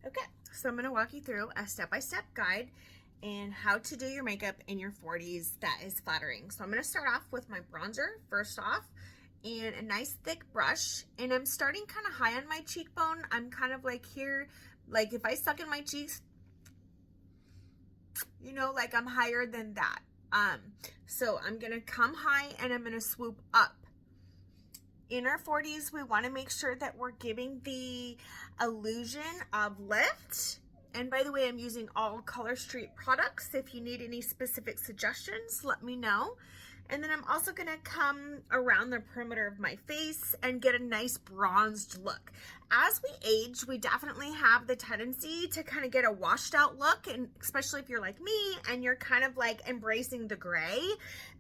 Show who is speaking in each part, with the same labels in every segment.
Speaker 1: Okay, so I'm going to walk you through a step-by-step guide in how to do your makeup in your 40s that is flattering. So I'm going to start off with my bronzer first off and a nice thick brush, and I'm starting kind of high on my cheekbone. I'm kind of like here, like if I suck in my cheeks, you know, like I'm higher than that. So I'm going to come high and I'm going to swoop up. In our 40s, we want to make sure that we're giving the illusion of lift. And by the way, I'm using all Color Street products. If you need any specific suggestions, let me know. And then I'm also going to come around the perimeter of my face and get a nice bronzed look. As we age, we definitely have the tendency to kind of get a washed out look, and especially if you're like me and you're kind of like embracing the gray,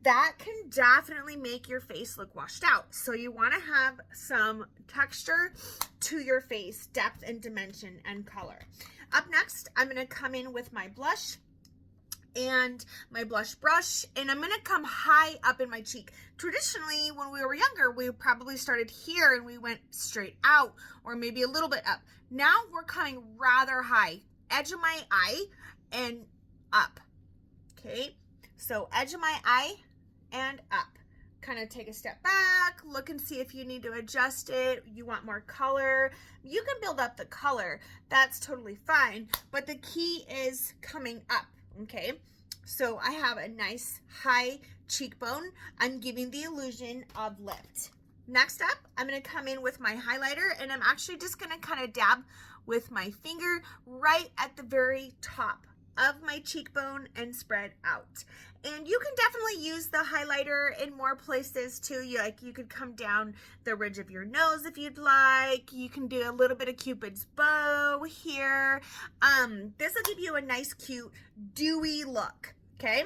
Speaker 1: that can definitely make your face look washed out. So you want to have some texture to your face, depth and dimension and color. Up next, I'm going to come in with my blush and my blush brush, and I'm gonna come high up in my cheek. Traditionally, when we were younger, we probably started here and we went straight out, or maybe a little bit up. Now we're coming rather high, edge of my eye and up. Okay, so edge of my eye and up. Kind of take a step back, look and see if you need to adjust it. You want more color, you can build up the color, that's totally fine, but the key is coming up. Okay, so I have a nice high cheekbone. I'm giving the illusion of lift. Next up, I'm going to come in with my highlighter, and I'm actually just going to kind of dab with my finger right at the very top of my cheekbone and spread out. And you can definitely use the highlighter in more places too. You could come down the ridge of your nose if you'd like. You can do a little bit of Cupid's bow here. This will give you a nice, cute, dewy look, okay?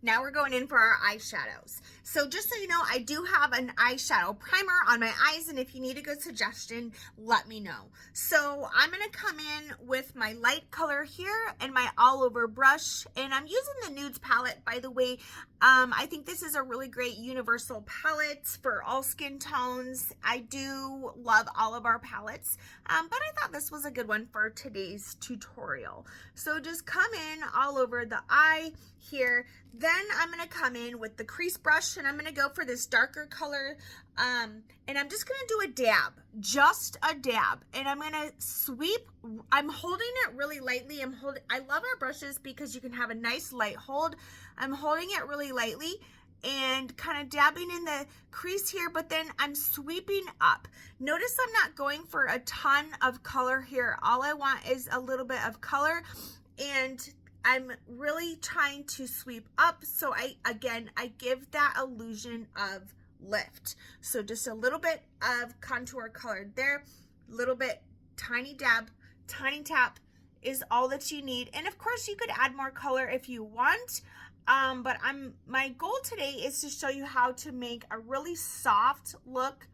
Speaker 1: Now we're going in for our eyeshadows. So just so you know, I do have an eyeshadow primer on my eyes, and if you need a good suggestion, let me know. So I'm going to come in with my light color here and my all over brush, and I'm using the Nudes palette, by the way. I think this is a really great universal palette for all skin tones. I do love all of our palettes, but I thought this was a good one for today's tutorial. So just come in all over the eye here. Then I'm going to come in with the crease brush, and I'm going to go for this darker color, and I'm just going to do a dab, just a dab, and I'm going to sweep. I'm holding it really lightly. I love our brushes because you can have a nice light hold. I'm holding it really lightly and kind of dabbing in the crease here, but then I'm sweeping up. Notice I'm not going for a ton of color here. All I want is a little bit of color, and I'm really trying to sweep up. So I give that illusion of lift. So just a little bit of contour color there, little bit, tiny dab, tiny tap is all that you need. And of course you could add more color if you want. But my goal today is to show you how to make a really soft look,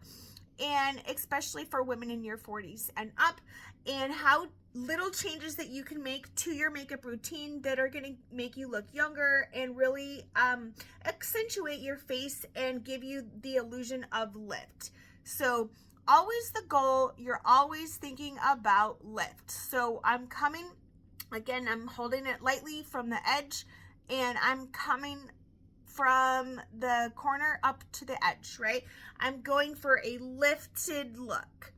Speaker 1: and especially for women in your 40s and up, and how little changes that you can make to your makeup routine that are going to make you look younger and really accentuate your face and give you the illusion of lift. So always the goal, you're always thinking about lift. So I'm coming, again, I'm holding it lightly from the edge, and I'm coming from the corner up to the edge, right? I'm going for a lifted look.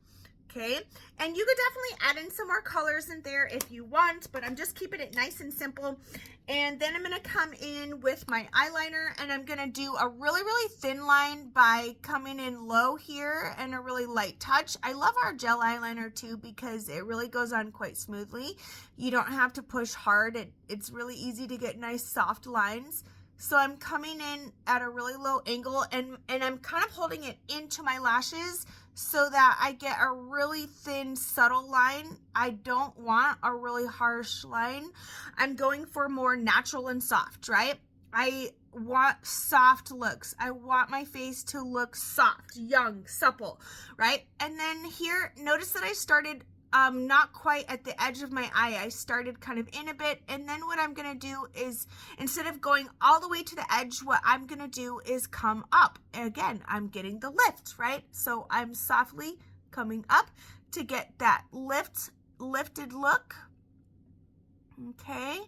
Speaker 1: Okay, and you could definitely add in some more colors in there if you want, but I'm just keeping it nice and simple. And then I'm going to come in with my eyeliner, and I'm going to do a really, really thin line by coming in low here and a really light touch. I love our gel eyeliner too because it really goes on quite smoothly. You don't have to push hard. It's really easy to get nice soft lines. So I'm coming in at a really low angle, and I'm kind of holding it into my lashes so that I get a really thin, subtle line. I don't want a really harsh line. I'm going for more natural and soft, right? I want soft looks. I want my face to look soft, young, supple, right? And then here, notice that I started not quite at the edge of my eye. I started kind of in a bit, and then what I'm gonna do is, instead of going all the way to the edge, what I'm gonna do is come up. And again, I'm getting the lift, right? So I'm softly coming up to get that lift lifted look. Okay.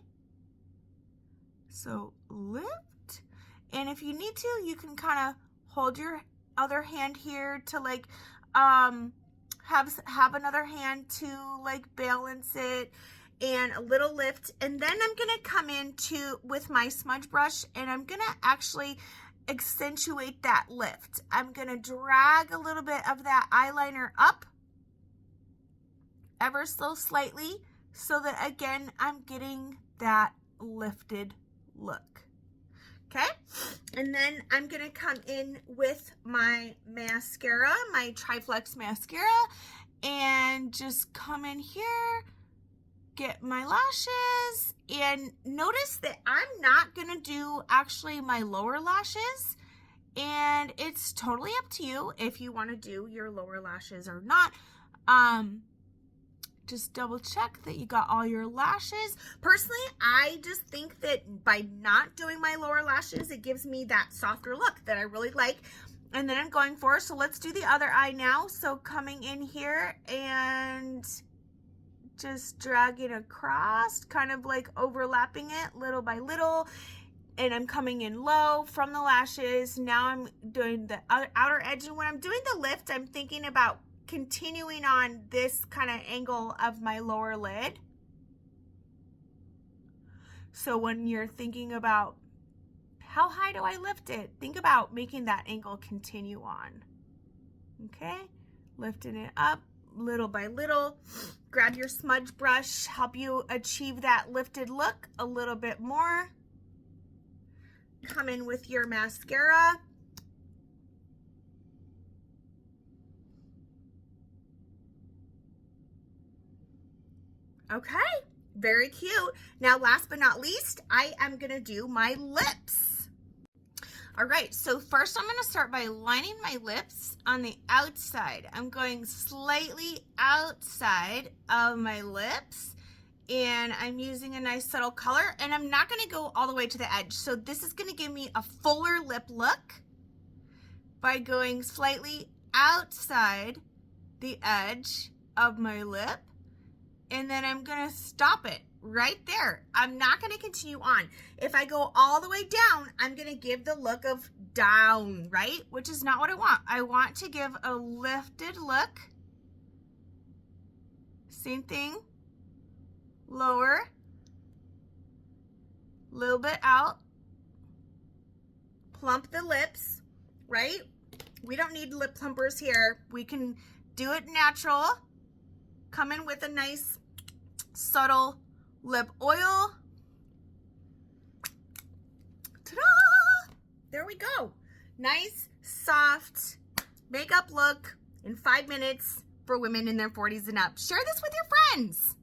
Speaker 1: So lift. And if you need to, you can kind of hold your other hand here to like have another hand to like balance it, and a little lift. And then I'm gonna come into with my smudge brush, and I'm gonna actually accentuate that lift. I'm gonna drag a little bit of that eyeliner up ever so slightly, so that again I'm getting that lifted look. Okay, and then I'm gonna come in with my mascara, my Triflex mascara, and just come in here, get my lashes, and notice that I'm not gonna do actually my lower lashes, and it's totally up to you if you want to do your lower lashes or not. Just double check that you got all your lashes. Personally, I just think that by not doing my lower lashes, it gives me that softer look that I really like, and then I'm going for. So let's do the other eye now. So coming in here and just dragging across, kind of like overlapping it little by little, and I'm coming in low from the lashes. Now I'm doing the outer edge, and when I'm doing the lift, I'm thinking about continuing on this kind of angle of my lower lid. So when you're thinking about how high do I lift it, think about making that angle continue on. Okay, lifting it up little by little. Grab your smudge brush, help you achieve that lifted look a little bit more. Come in with your mascara. Okay, very cute. Now, last but not least, I am gonna do my lips. All right, so first I'm gonna start by lining my lips on the outside. I'm going slightly outside of my lips, and I'm using a nice subtle color, and I'm not gonna go all the way to the edge. So this is gonna give me a fuller lip look by going slightly outside the edge of my lip. And then I'm gonna stop it right there. I'm not gonna continue on. If I go all the way down, I'm gonna give the look of down, right? Which is not what I want. I want to give a lifted look. Same thing, lower, little bit out, plump the lips, right? We don't need lip plumpers here. We can do it natural. Come in with a nice subtle lip oil. Ta-da! There we go. Nice, soft makeup look in 5 minutes for women in their 40s and up. Share this with your friends.